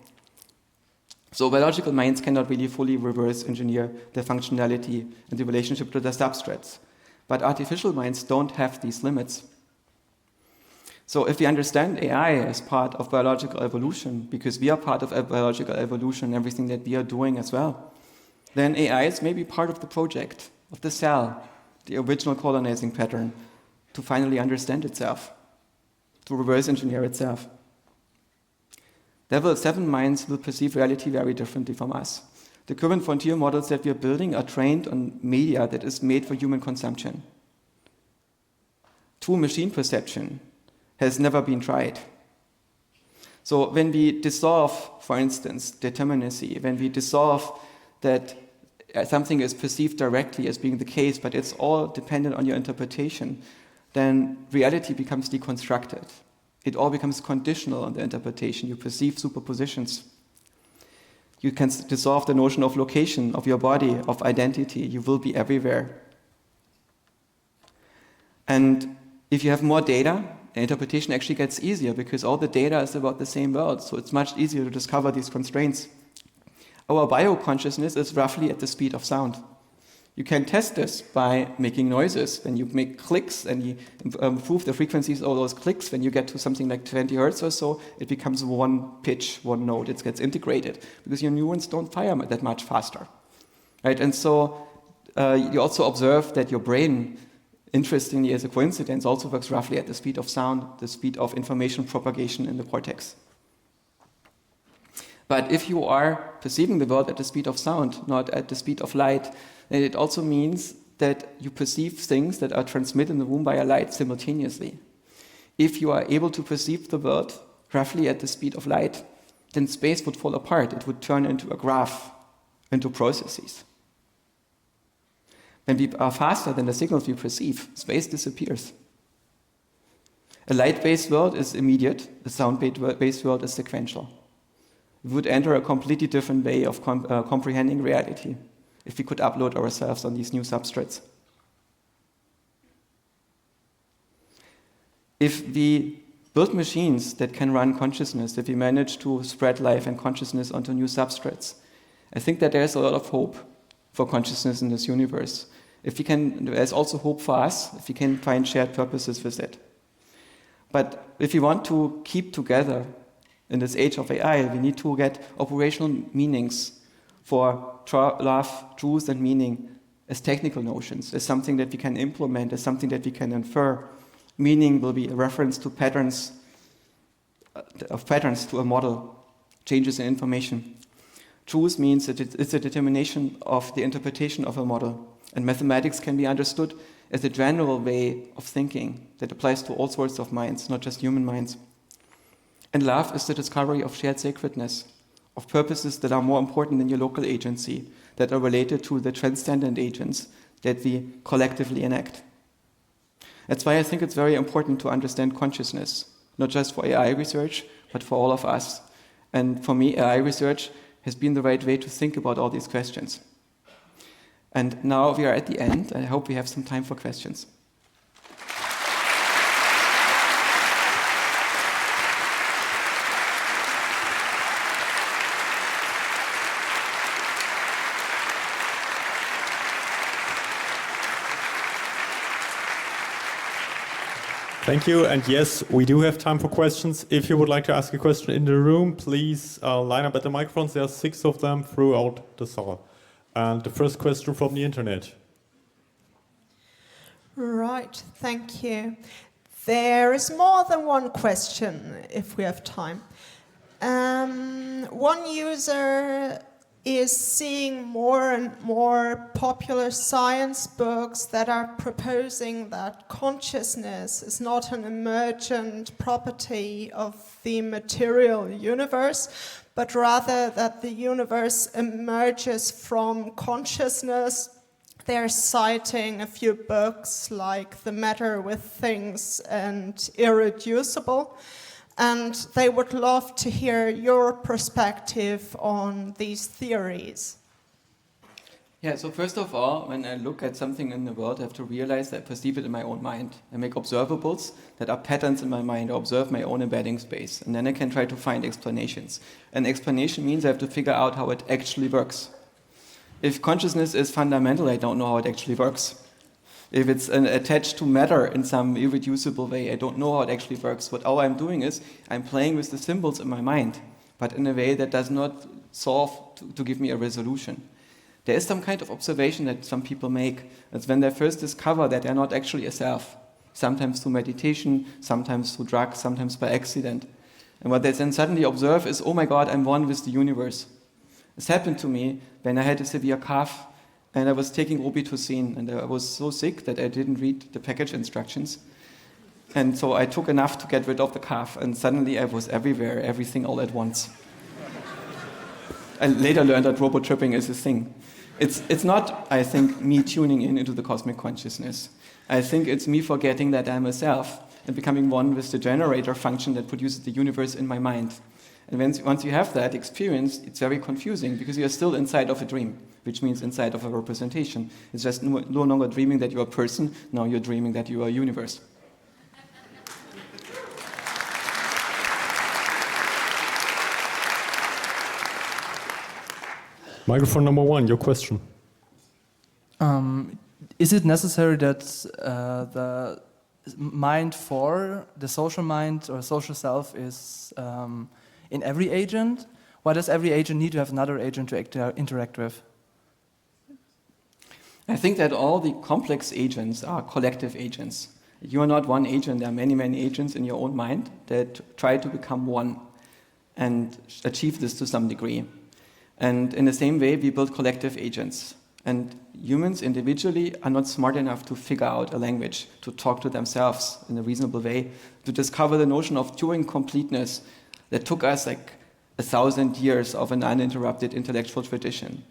Speaker 2: So biological minds cannot really fully reverse engineer their functionality and the relationship to their substrates. But artificial minds don't have these limits. So if we understand AI as part of biological evolution, because we are part of biological evolution, everything that we are doing as well, then AI is maybe part of the project, of the cell, the original colonizing pattern, to finally understand itself, to reverse engineer itself. Level 7 minds will perceive reality very differently from us. The current frontier models that we are building are trained on media that is made for human consumption. True machine perception has never been tried. So when we dissolve, for instance, determinacy, when we dissolve that something is perceived directly as being the case, but it's all dependent on your interpretation, then reality becomes deconstructed. It all becomes conditional on the interpretation. You perceive superpositions. You can dissolve the notion of location, of your body, of identity. You will be everywhere. And if you have more data, the interpretation actually gets easier because all the data is about the same world. So it's much easier to discover these constraints. Our bioconsciousness is roughly at the speed of sound. You can test this by making noises. When you make clicks and you improve the frequencies of those clicks, when you get to something like 20 hertz or so, it becomes one pitch, one note. It gets integrated because your neurons don't fire that much faster. Right? And so you also observe that your brain, interestingly as a coincidence, also works roughly at the speed of sound, the speed of information propagation in the cortex. But if you are perceiving the world at the speed of sound, not at the speed of light, then it also means that you perceive things that are transmitted in the room via light simultaneously. If you are able to perceive the world roughly at the speed of light, then space would fall apart. It would turn into a graph, into processes. When we are faster than the signals we perceive, space disappears. A light-based world is immediate, a sound-based world is sequential. We would enter a completely different way of comprehending reality if we could upload ourselves on these new substrates. If we build machines that can run consciousness, if we manage to spread life and consciousness onto new substrates, I think that there's a lot of hope for consciousness in this universe. There's also hope for us if we can find shared purposes with it. But if we want to keep together in this age of AI, we need to get operational meanings for love, truth, and meaning as technical notions, as something that we can implement, as something that we can infer. Meaning will be a reference to patterns to a model, changes in information. Truth means that it's a determination of the interpretation of a model. And mathematics can be understood as a general way of thinking that applies to all sorts of minds, not just human minds. And love is the discovery of shared sacredness, of purposes that are more important than your local agency, that are related to the transcendent agents that we collectively enact. That's why I think it's very important to understand consciousness, not just for AI research, but for all of us. And for me, AI research has been the right way to think about all these questions. And now we are at the end. I hope we have some time for questions.
Speaker 1: Thank you. And yes, we do have time for questions. If you would like to ask a question in the room, please line up at the microphones. There are 6 of them throughout the saal. And the first question from the internet.
Speaker 3: Right, thank you. There is more than one question, if we have time. One user is seeing more and more popular science books that are proposing that consciousness is not an emergent property of the material universe, but rather that the universe emerges from consciousness. They're citing a few books like The Matter with Things and Irreducible. And they would love to hear your perspective on these theories.
Speaker 2: Yeah, so first of all, when I look at something in the world, I have to realize that I perceive it in my own mind. I make observables that are patterns in my mind. I observe my own embedding space, and then I can try to find explanations. An explanation means I have to figure out how it actually works. If consciousness is fundamental, I don't know how it actually works. If it's attached to matter in some irreducible way, I don't know how it actually works. What all I'm doing is I'm playing with the symbols in my mind, but in a way that does not solve to give me a resolution. There is some kind of observation that some people make. It's when they first discover that they're not actually a self, sometimes through meditation, sometimes through drugs, sometimes by accident. And what they then suddenly observe is, oh my God, I'm one with the universe. This happened to me when I had a severe cough and I was taking Robitussin, and I was so sick that I didn't read the package instructions. And so I took enough to get rid of the cough, and suddenly I was everywhere, everything all at once. I later learned that robotripping is a thing. It's not, I think, me tuning into the cosmic consciousness. I think it's me forgetting that I'm a self and becoming one with the generator function that produces the universe in my mind. And once you have that experience, it's very confusing because you're still inside of a dream, which means inside of a representation. It's just no longer dreaming that you're a person, now you're dreaming that you are a universe.
Speaker 1: Microphone number 1, your question.
Speaker 4: Is it necessary that the mind for the social mind or social self is in every agent? Why does every agent need to have another agent to interact with?
Speaker 2: I think that all the complex agents are collective agents. You are not one agent, there are many, many agents in your own mind that try to become one and achieve this to some degree. And in the same way, we build collective agents. And humans individually are not smart enough to figure out a language, to talk to themselves in a reasonable way, to discover the notion of Turing completeness that took us like 1,000 years of an uninterrupted intellectual tradition.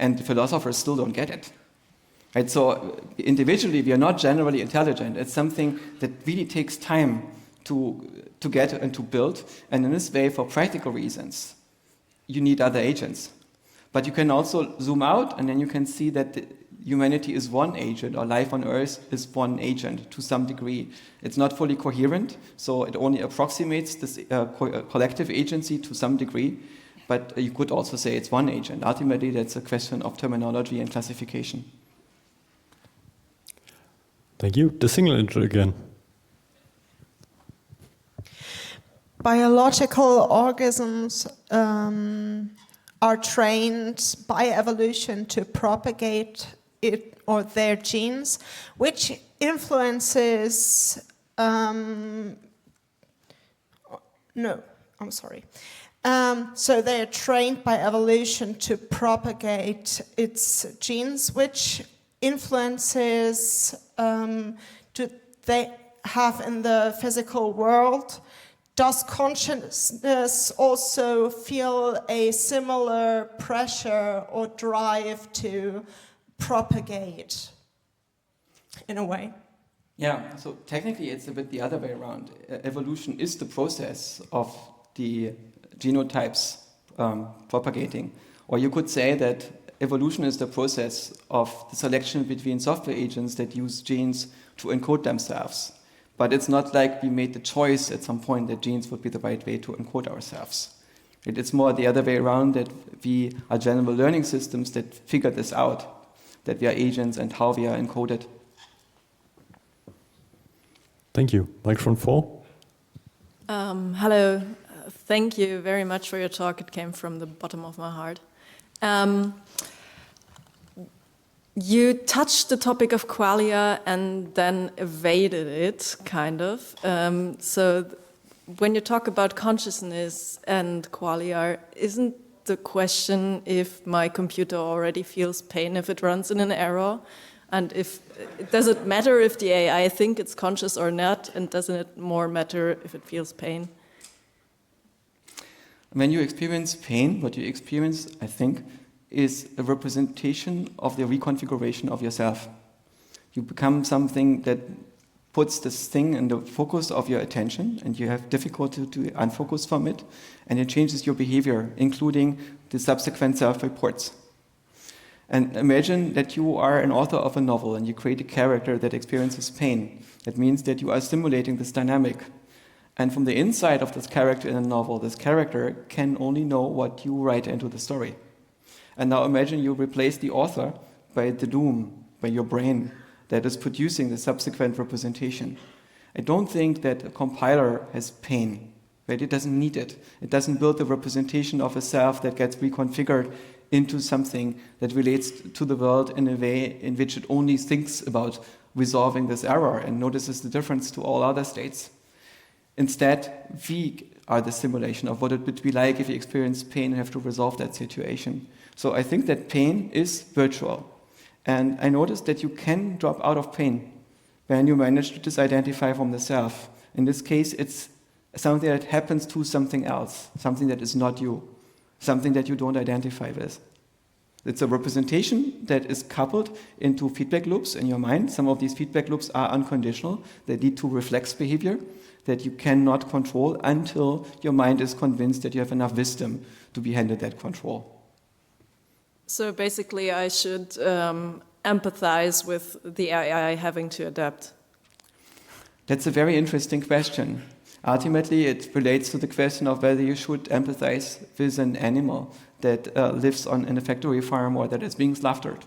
Speaker 2: And the philosophers still don't get it. Right? So individually, we are not generally intelligent. It's something that really takes time to get and to build. And in this way, for practical reasons, you need other agents. But you can also zoom out, and then you can see that humanity is one agent, or life on Earth is one agent to some degree. It's not fully coherent, so it only approximates this collective agency to some degree, but you could also say it's one agent. Ultimately, that's a question of terminology and classification.
Speaker 1: Thank you. The single intro again.
Speaker 3: Biological organisms are trained by evolution to propagate it or their genes, which influences. So they are trained by evolution to propagate its genes, which influences do they have in the physical world. Does consciousness also feel a similar pressure or drive to propagate in a way?
Speaker 2: Yeah, so technically it's a bit the other way around. Evolution is the process of the genotypes propagating. Or you could say that evolution is the process of the selection between software agents that use genes to encode themselves. But it's not like we made the choice at some point that genes would be the right way to encode ourselves. It's more the other way around, that we are general learning systems that figure this out, that we are agents and how we are encoded.
Speaker 1: Thank you. Microphone 4.
Speaker 5: Hello. Thank you very much for your talk. It came from the bottom of my heart. You touched the topic of qualia and then evaded it, kind of. So when you talk about consciousness and qualia, isn't the question if my computer already feels pain if it runs in an error? And does it matter if the AI think it's conscious or not? And doesn't it more matter if it feels pain?
Speaker 2: When you experience pain, what you experience, I think, is a representation of the reconfiguration of yourself. You become something that puts this thing in the focus of your attention, and you have difficulty to unfocus from it, and it changes your behavior, including the subsequent self-reports. And imagine that you are an author of a novel and you create a character that experiences pain. That means that you are simulating this dynamic. And from the inside of this character in a novel, this character can only know what you write into the story. And now imagine you replace the author by the doom, by your brain that is producing the subsequent representation. I don't think that a compiler has pain, right? It doesn't need it. It doesn't build the representation of a self that gets reconfigured into something that relates to the world in a way in which it only thinks about resolving this error and notices the difference to all other states. Instead, we are the simulation of what it would be like if you experience pain and have to resolve that situation. So I think that pain is virtual. And I noticed that you can drop out of pain when you manage to disidentify from the self. In this case, it's something that happens to something else, something that is not you, something that you don't identify with. It's a representation that is coupled into feedback loops in your mind. Some of these feedback loops are unconditional. They lead to reflex behavior that you cannot control until your mind is convinced that you have enough wisdom to be handed that control.
Speaker 5: So basically, I should empathize with the AI having to adapt.
Speaker 2: That's a very interesting question. Ultimately, it relates to the question of whether you should empathize with an animal that lives in a factory farm or that is being slaughtered.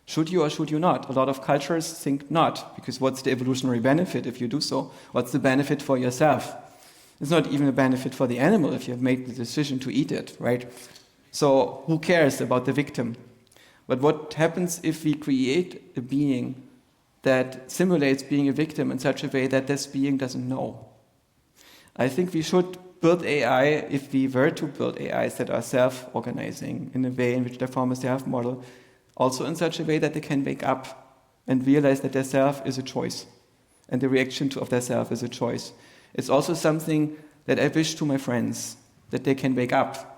Speaker 2: Should you or should you not? A lot of cultures think not, because what's the evolutionary benefit if you do so? What's the benefit for yourself? It's not even a benefit for the animal if you have made the decision to eat it, right? So who cares about the victim? But what happens if we create a being that simulates being a victim in such a way that this being doesn't know? I think we should build AI, if we were to build AIs that are self-organizing in a way in which they form a self-model, also in such a way that they can wake up and realize that their self is a choice and the reaction of their self is a choice. It's also something that I wish to my friends, that they can wake up,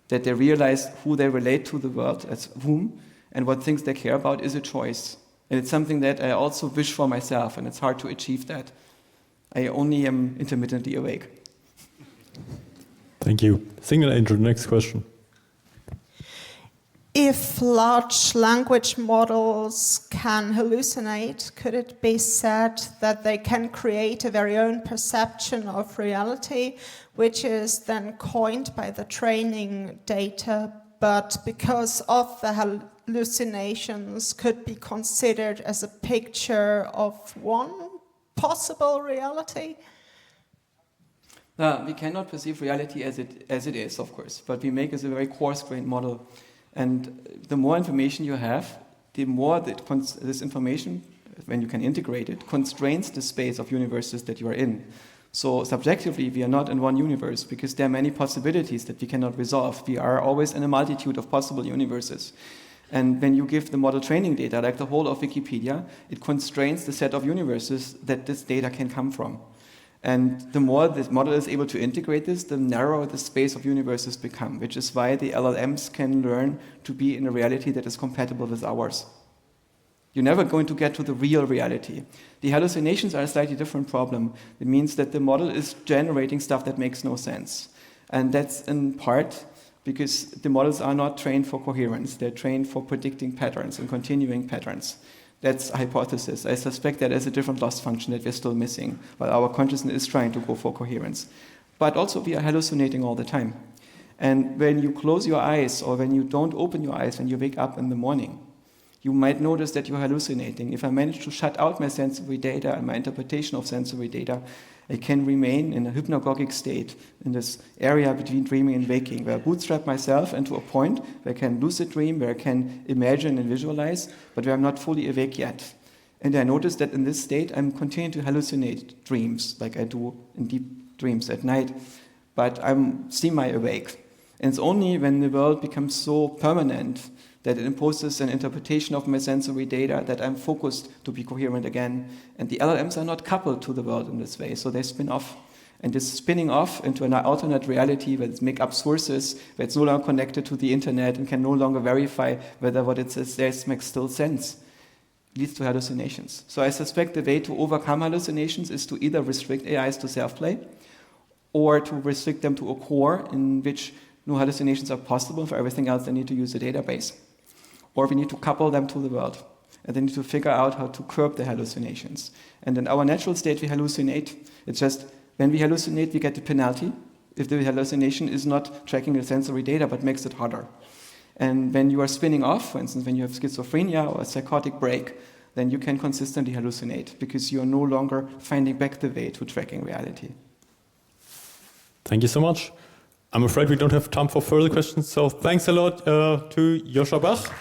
Speaker 2: that they realize who they relate to the world as whom and what things they care about is a choice. And it's something that I also wish for myself, and it's hard to achieve that. I only am intermittently awake.
Speaker 1: Thank you. Single Angel, next question.
Speaker 3: If large language models can hallucinate, could it be said that they can create a very own perception of reality, which is then coined by the training data, but because of the hallucinations could be considered as a picture of one possible reality?
Speaker 2: We cannot perceive reality as it is, of course, but we make it a very coarse-grained model. And the more information you have, the more this information, when you can integrate it, constrains the space of universes that you are in. So subjectively, we are not in one universe because there are many possibilities that we cannot resolve. We are always in a multitude of possible universes. And when you give the model training data, like the whole of Wikipedia, it constrains the set of universes that this data can come from. And the more this model is able to integrate this, the narrower the space of universes become, which is why the LLMs can learn to be in a reality that is compatible with ours. You're never going to get to the real reality. The hallucinations are a slightly different problem. It means that the model is generating stuff that makes no sense. And that's in part because the models are not trained for coherence. They're trained for predicting patterns and continuing patterns. That's a hypothesis. I suspect that there's a different loss function that we're still missing, while our consciousness is trying to go for coherence. But also we are hallucinating all the time. And when you close your eyes or when you don't open your eyes when you wake up in the morning, you might notice that you're hallucinating. If I manage to shut out my sensory data and my interpretation of sensory data, I can remain in a hypnagogic state in this area between dreaming and waking, where I bootstrap myself into a point where I can lucid dream, where I can imagine and visualize, but where I'm not fully awake yet. And I notice that in this state, I'm continuing to hallucinate dreams, like I do in deep dreams at night, but I'm semi-awake. And it's only when the world becomes so permanent that it imposes an interpretation of my sensory data that I'm focused to be coherent again. And the LLMs are not coupled to the world in this way, so they spin off. And this spinning off into an alternate reality where it's make-up sources, where it's no longer connected to the internet and can no longer verify whether what it says makes still sense, leads to hallucinations. So I suspect the way to overcome hallucinations is to either restrict AIs to self-play or to restrict them to a core in which no hallucinations are possible. For everything else, they need to use a database.
Speaker 6: or we need to couple them to the world. And then need to figure out how to curb the hallucinations. And in our natural state, we hallucinate. It's just when we hallucinate, we get the penalty if the hallucination is not tracking the sensory data but makes it harder. And when you are spinning off, for instance, when you have schizophrenia or a psychotic break, then you can consistently hallucinate because you are no longer finding back the way to tracking reality.
Speaker 1: Thank you so much. I'm afraid we don't have time for further questions, so thanks a lot to Joscha Bach.